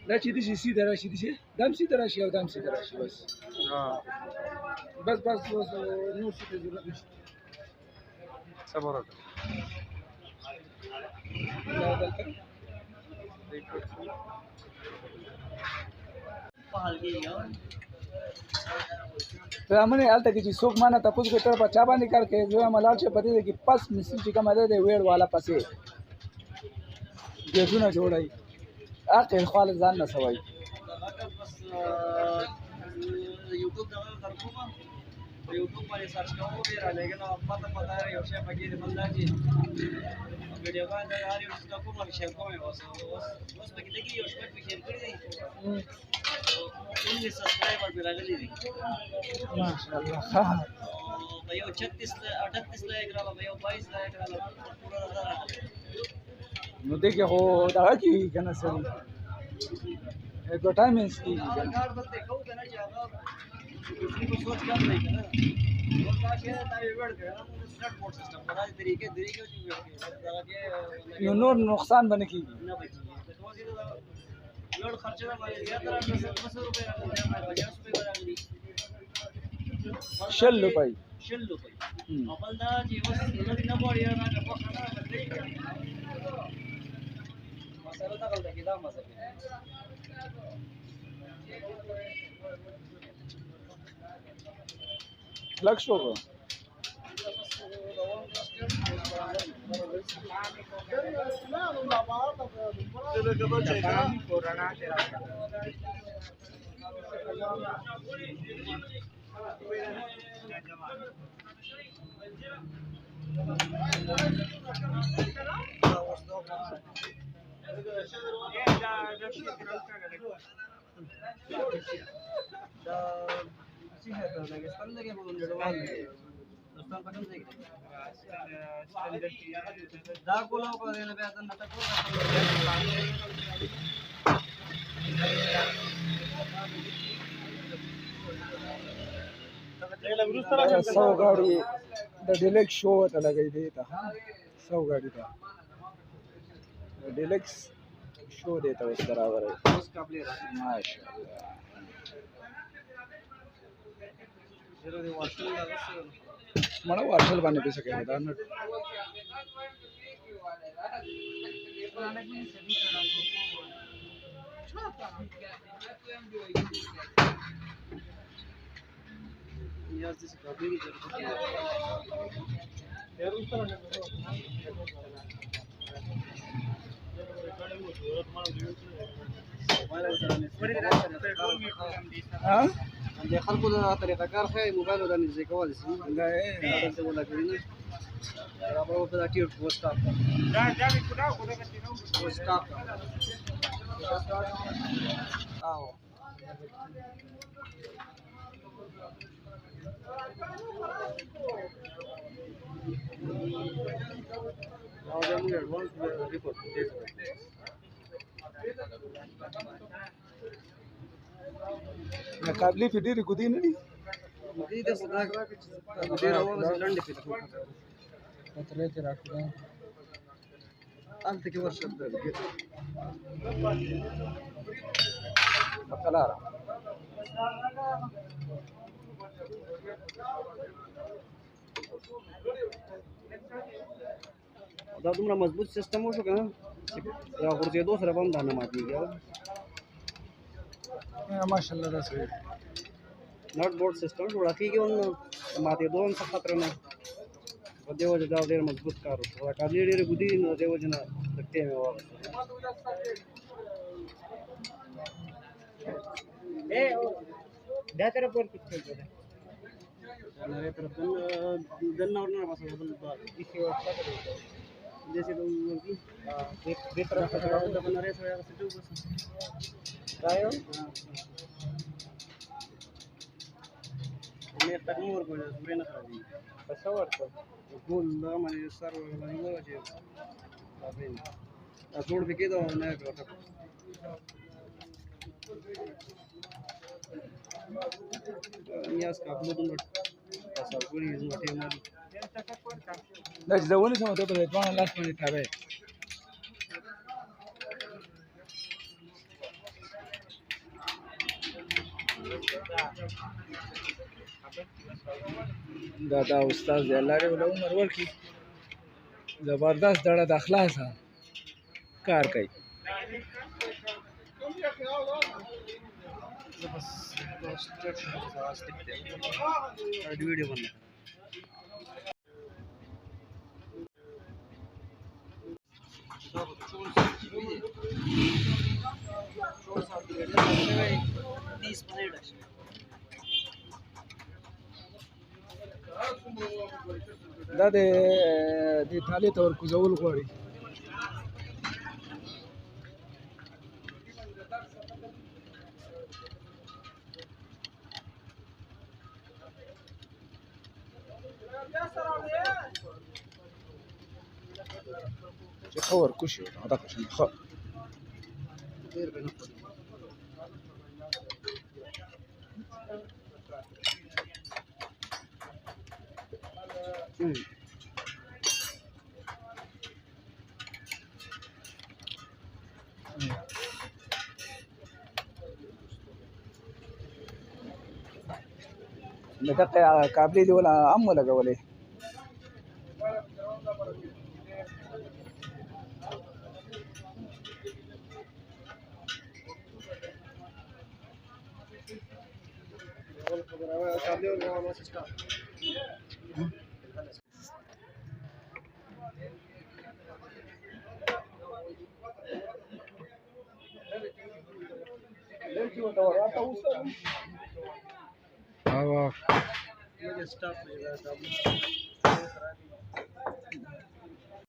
دا چې دې سیده راشي دې دم سیده راشي او دم سیده راشي بس بس نور څه ته ضرورت نشته صبر وکړه دا دلته ته امنه حالت کې چې څوک مانه تاسو کو تر په چا باندې کار کوي جو ملال چې پدې کې پس مسی چې کوم ده ویړ والا پسې دېونه جوړای اخر خپل ځان نه سوای یوټیوب دا درکوما په یوټیوب باندې سرچ کوم به را لګي نو پته یو شی پکې د بل راځي ویډیو باندې هر یو څه کوم شیر کوم اوس پکې دغه یو شپږ شیر کړی دی 19 سبسکرایبر به راغلي دي ماشاءالله په یو 36 38 لایک راغله په یو 22 لایک راغله پورا راځي نو دغه هو دا کی کنه سړي एडवर्टाइजमेंट्स की کار بلته کو کنه چې هغه کو سوچ کار نه کنه نو دا چې دا ویډ کړه نو سټارټ بورډ سیستم په دې طریقې چې ویډ کړه دا کې یو نور نقصان باندې کیږي نه بچي دا کوم دا لوړ خرچه دا باندې زیات راځي 200 روپے راځي 50 روپے راځي 60 روپے خپل دا چې اوس نه وړي نه په خانه بدلې مسله دا غلطه کې دا مسله لک شو کو دا کولاو په دې نه بیا ځنه تکو सौ गाड़ी द डिलेक्स शो ته لګی دی ته 100 गाड़ी ته डिलेक्स शो دیتا اوس برابر ہے اوس قابل راځي ماشاءالله زیرو دی واټل دا مړه واټل باندې به سکے دا نه نیاز دې قابل کی ضرورت ہے ها د خلکو د طریقه کار خې موبایل ودانې ځای کول شي دا څه ولا کوي نه را به په دې ټیټ وستا دا می کوډا کوډا کتي نو وستا او دا موږ اډوانس ریپورت دې مقابله په ډېر کو دي نه دي دې د صدا دې راوځي لنډه په پترې ته راکړه انت کې ورشه ده بقلاره دا دومره مضبوط سیستم وشو کنه یا غورځېدو سره به هم دا نه ماتېږي ماشاءالله دا صحیح نٹ بورډ سیستم جوړ کیږي نو ماتېدو هم څه خطر نه په دې وجه دا ډېر مضبوط کار وشو دا کار ډېر ګودي نو دې وجه نه تکته مې واغسته دا طرف ور کښته ده دا طرف دنه ورنه بس بل دې ورته دې څه دوی دې طرف ته دا بنره سره څه دوی بس رايو مې تکمور کوله سورې نه خرابې څه ورته ګول دا باندې سر باندې وځي دا جوړ به کېدو نه کوته نیاز کابل دومره تاسو ګورئ نو ټیم لري دا ځونه سم ته په ځوان لاس باندې تابع दादा उस्ताद जलारे उमर की जबरदस्त दड़ा दाखला सा कार कई व्हिडिओ बनला دا د تالي تور کوزول غواړي چې خور کوشي دا کوشي خو دغه قابلیت دی ولا ام لګولې हाँ स्टाफ